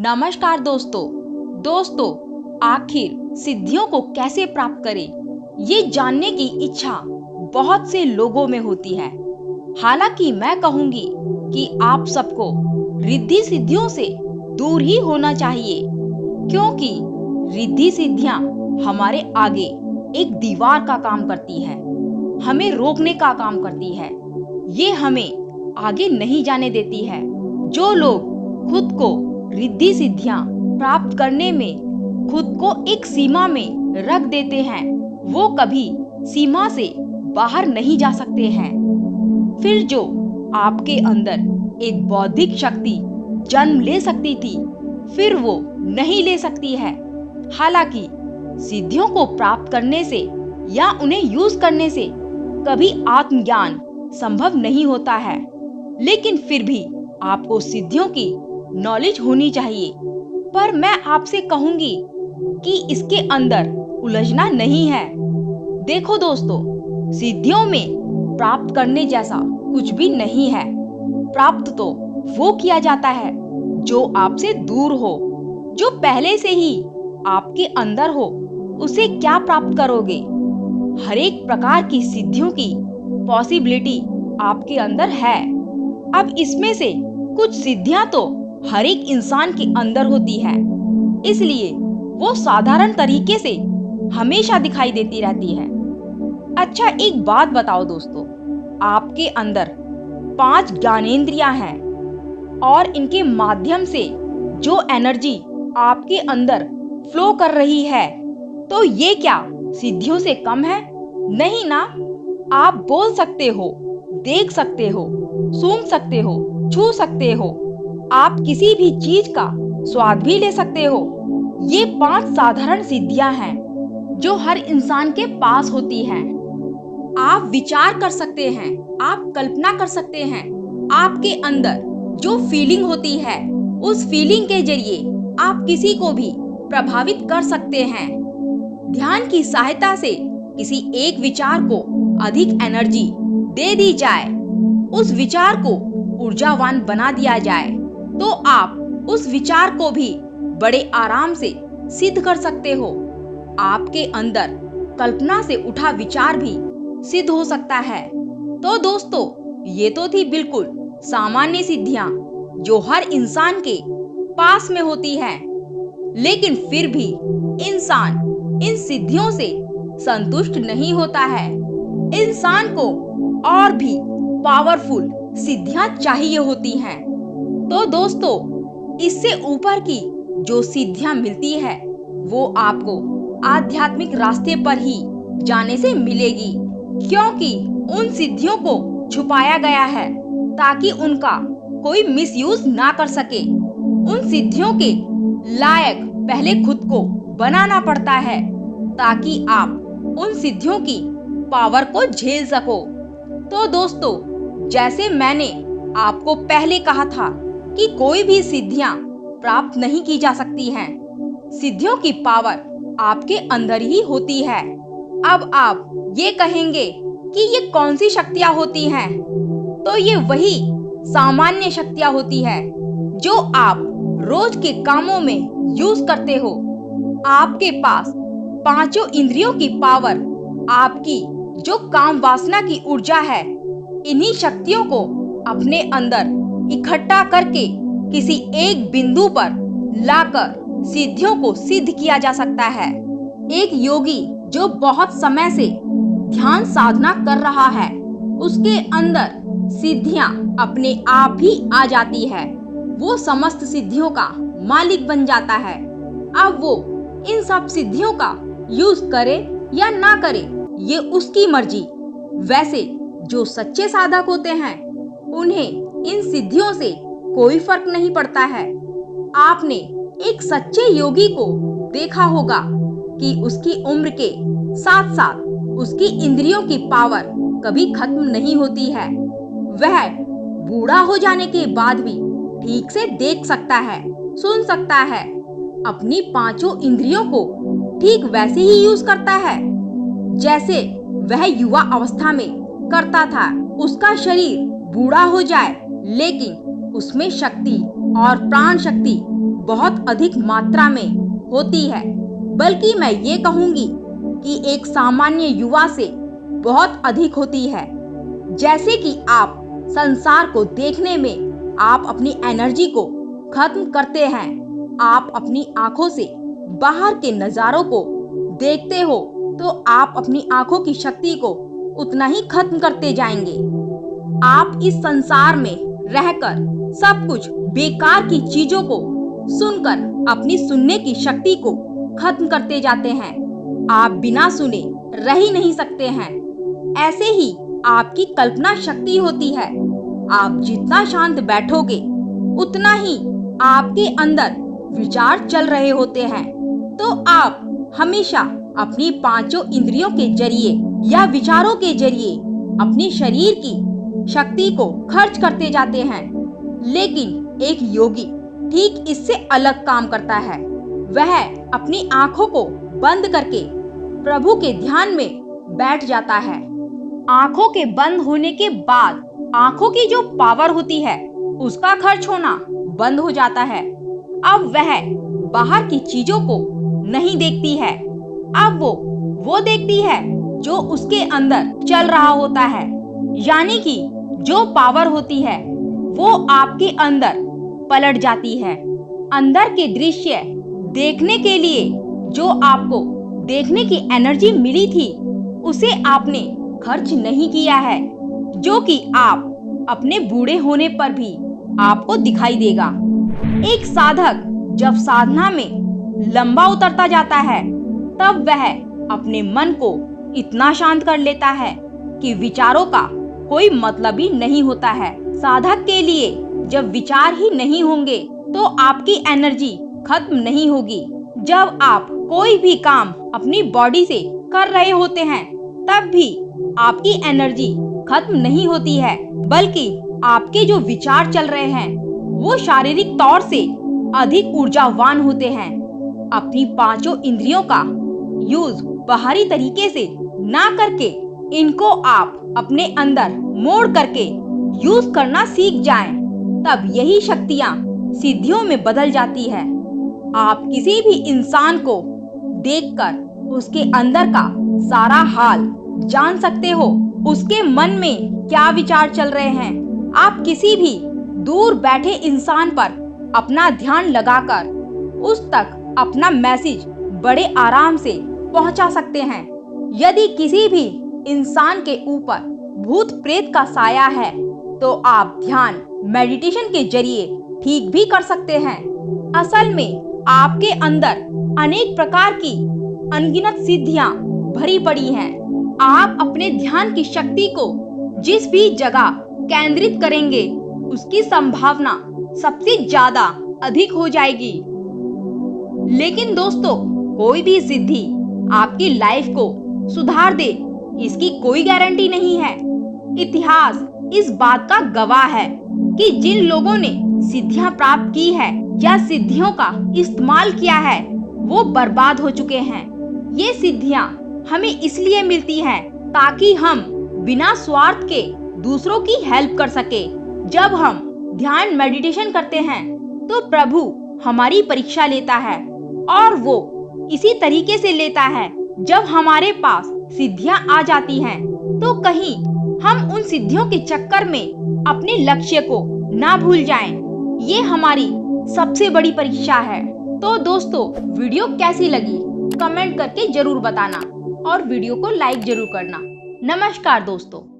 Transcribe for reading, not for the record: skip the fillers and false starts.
नमस्कार दोस्तों आखिर सिद्धियों को कैसे प्राप्त करें ये जानने की इच्छा बहुत से लोगों में होती है। हालांकि मैं कहूंगी कि आप सबको रिद्धि सिद्धियों से दूर ही होना चाहिए, क्योंकि रिद्धि सिद्धियां हमारे आगे एक दीवार का काम करती है, हमें रोकने का काम करती है। ये हमें आगे नहीं जाने देती है। जो लोग खुद को रिद्धि सिद्धियां प्राप्त करने में खुद को एक सीमा में रख देते हैं, वो कभी सीमा से बाहर नहीं जा सकते हैं। फिर जो आपके अंदर एक बौद्धिक शक्ति जन्म ले सकती थी, फिर वो नहीं ले सकती है। हालांकि सिद्धियों को प्राप्त करने से या उन्हें यूज करने से कभी आत्मज्ञान संभव नहीं होता है, लेकिन फिर भी आपको सिद्धियों की नॉलेज होनी चाहिए। पर मैं आपसे कहूंगी कि इसके अंदर उलझना नहीं है। देखो दोस्तों, सिद्धियों में प्राप्त करने जैसा कुछ भी नहीं है। प्राप्त तो वो किया जाता है जो आपसे दूर हो, जो पहले से ही आपके अंदर हो। उसे क्या प्राप्त करोगे? हर एक प्रकार की सिद्धियों की पॉसिबिलिटी आपके अंदर है। अब इसमें से कुछ सिद्धियां तो हर एक इंसान के अंदर होती है, इसलिए वो साधारण तरीके से हमेशा दिखाई देती रहती है। अच्छा, एक बात बताओ दोस्तों, आपके अंदर 5 ज्ञानेंद्रियां हैं और इनके माध्यम से जो एनर्जी आपके अंदर फ्लो कर रही है, तो ये क्या सिद्धियों से कम है? नहीं ना। आप बोल सकते हो, देख सकते हो, सूंघ सकते हो, छू सकते हो, आप किसी भी चीज का स्वाद भी ले सकते हो। ये 5 साधारण सिद्धियां हैं जो हर इंसान के पास होती हैं। आप विचार कर सकते हैं, आप कल्पना कर सकते हैं। आपके अंदर जो फीलिंग होती है, उस फीलिंग के जरिए आप किसी को भी प्रभावित कर सकते हैं। ध्यान की सहायता से किसी एक विचार को अधिक एनर्जी दे दी जाए, उस विचार को ऊर्जावान बना दिया जाए, तो आप उस विचार को भी बड़े आराम से सिद्ध कर सकते हो। आपके अंदर कल्पना से उठा विचार भी सिद्ध हो सकता है। तो दोस्तों, ये तो थी बिल्कुल सामान्य सिद्धियां जो हर इंसान के पास में होती हैं, लेकिन फिर भी इंसान इन सिद्धियों से संतुष्ट नहीं होता है। इंसान को और भी पावरफुल सिद्धियां चाहिए होती हैं। तो दोस्तों, इससे ऊपर की जो सिद्धियां मिलती है, वो आपको आध्यात्मिक रास्ते पर ही जाने से मिलेगी, क्योंकि उन सिद्धियों को छुपाया गया है ताकि उनका कोई मिसयूज ना कर सके। उन सिद्धियों के लायक पहले खुद को बनाना पड़ता है ताकि आप उन सिद्धियों की पावर को झेल सको। तो दोस्तों, जैसे मैंने आपको पहले कहा था कि कोई भी सिद्धियां प्राप्त नहीं की जा सकती हैं। सिद्धियों की पावर आपके अंदर ही होती है। अब आप ये कहेंगे कि ये कौन सी शक्तियां होती हैं? तो ये वही सामान्य शक्तियां होती है जो आप रोज के कामों में यूज करते हो। आपके पास 5 इंद्रियों की पावर, आपकी जो काम वासना की ऊर्जा है, इन्हीं शक्तियों को अपने अंदर इकट्ठा करके किसी एक बिंदु पर लाकर सिद्धियों को सिद्ध किया जा सकता है। एक योगी जो बहुत समय से ध्यान साधना कर रहा है, उसके अंदर सिद्धियां अपने आप ही आ जाती है। वो समस्त सिद्धियों का मालिक बन जाता है। अब वो इन सब सिद्धियों का यूज करे या ना करे, ये उसकी मर्जी। वैसे जो सच्चे साधक होते हैं, उन्हें इन सिद्धियों से कोई फर्क नहीं पड़ता है। आपने एक सच्चे योगी को देखा होगा कि उसकी उम्र के साथ साथ उसकी इंद्रियों की पावर कभी खत्म नहीं होती है। वह बूढ़ा हो जाने के बाद भी ठीक से देख सकता है, सुन सकता है, अपनी 5 इंद्रियों को ठीक वैसे ही यूज करता है जैसे वह युवा अवस्था में करता था। उसका शरीर बूढ़ा हो जाए, लेकिन उसमें शक्ति और प्राण शक्ति बहुत अधिक मात्रा में होती है, बल्कि मैं ये कहूंगी कि एक सामान्य युवा से बहुत अधिक होती है। जैसे कि आप संसार को देखने में आप अपनी एनर्जी को खत्म करते हैं, आप अपनी आंखों से बाहर के नजारों को देखते हो तो आप अपनी आंखों की शक्ति को उतना ही खत्म करते जाएंगे। आप इस संसार में रहकर सब कुछ बेकार की चीजों को सुनकर अपनी सुनने की शक्ति को खत्म करते जाते हैं। आप बिना सुने रह ही नहीं सकते हैं। ऐसे ही आपकी कल्पना शक्ति होती है। आप जितना शांत बैठोगे उतना ही आपके अंदर विचार चल रहे होते हैं। तो आप हमेशा अपनी पांचों इंद्रियों के जरिए या विचारों के जरिए अपनी शरीर की शक्ति को खर्च करते जाते हैं। लेकिन एक योगी ठीक इससे अलग काम करता है। वह अपनी आंखों को बंद करके प्रभु के ध्यान में बैठ जाता है। आंखों के बंद होने के बाद आंखों की जो पावर होती है उसका खर्च होना बंद हो जाता है। अब वह बाहर की चीजों को नहीं देखती है। अब वो देखती है जो उसके अंदर चल रहा होता है। यानी कि जो पावर होती है वो आपके अंदर पलट जाती है। अंदर के दृश्य देखने के लिए जो आपको देखने की एनर्जी मिली थी उसे आपने खर्च नहीं किया है, जो कि आप अपने बूढ़े होने पर भी आपको दिखाई देगा। एक साधक जब साधना में लंबा उतरता जाता है तब वह अपने मन को इतना शांत कर लेता है कि विचारों का कोई मतलब ही नहीं होता है। साधक के लिए जब विचार ही नहीं होंगे तो आपकी एनर्जी खत्म नहीं होगी। जब आप कोई भी काम अपनी बॉडी से कर रहे होते हैं तब भी आपकी एनर्जी खत्म नहीं होती है, बल्कि आपके जो विचार चल रहे हैं वो शारीरिक तौर से अधिक ऊर्जावान होते हैं। अपनी पांचों इंद्रियों का यूज बाहरी तरीके से ना करके इनको आप अपने अंदर मोड़ करके यूज करना सीख जाएं, तब यही शक्तियां सिद्धियों में बदल जाती है। आप किसी भी इंसान को देखकर उसके अंदर का सारा हाल जान सकते हो, उसके मन में क्या विचार चल रहे हैं। आप किसी भी दूर बैठे इंसान पर अपना ध्यान लगाकर उस तक अपना मैसेज बड़े आराम से पहुंचा सकते हैं। यदि किसी भी इंसान के ऊपर भूत प्रेत का साया है तो आप ध्यान मेडिटेशन के जरिए ठीक भी कर सकते हैं। असल में आपके अंदर अनेक प्रकार की अनगिनत सिद्धियां भरी पड़ी हैं। आप अपने ध्यान की शक्ति को जिस भी जगह केंद्रित करेंगे उसकी संभावना सबसे ज्यादा अधिक हो जाएगी। लेकिन दोस्तों, कोई भी सिद्धि आपकी लाइफ को सुधार दे इसकी कोई गारंटी नहीं है। इतिहास इस बात का गवाह है कि जिन लोगों ने सिद्धियां प्राप्त की है या सिद्धियों का इस्तेमाल किया है वो बर्बाद हो चुके हैं। ये सिद्धियां हमें इसलिए मिलती हैं ताकि हम बिना स्वार्थ के दूसरों की हेल्प कर सके। जब हम ध्यान मेडिटेशन करते हैं तो प्रभु हमारी परीक्षा लेता है, और वो इसी तरीके से लेता है। जब हमारे पास सिद्धियां आ जाती हैं तो कहीं हम उन सिद्धियों के चक्कर में अपने लक्ष्य को ना भूल जाएं। ये हमारी सबसे बड़ी परीक्षा है। तो दोस्तों, वीडियो कैसी लगी कमेंट करके जरूर बताना और वीडियो को लाइक जरूर करना। नमस्कार दोस्तों।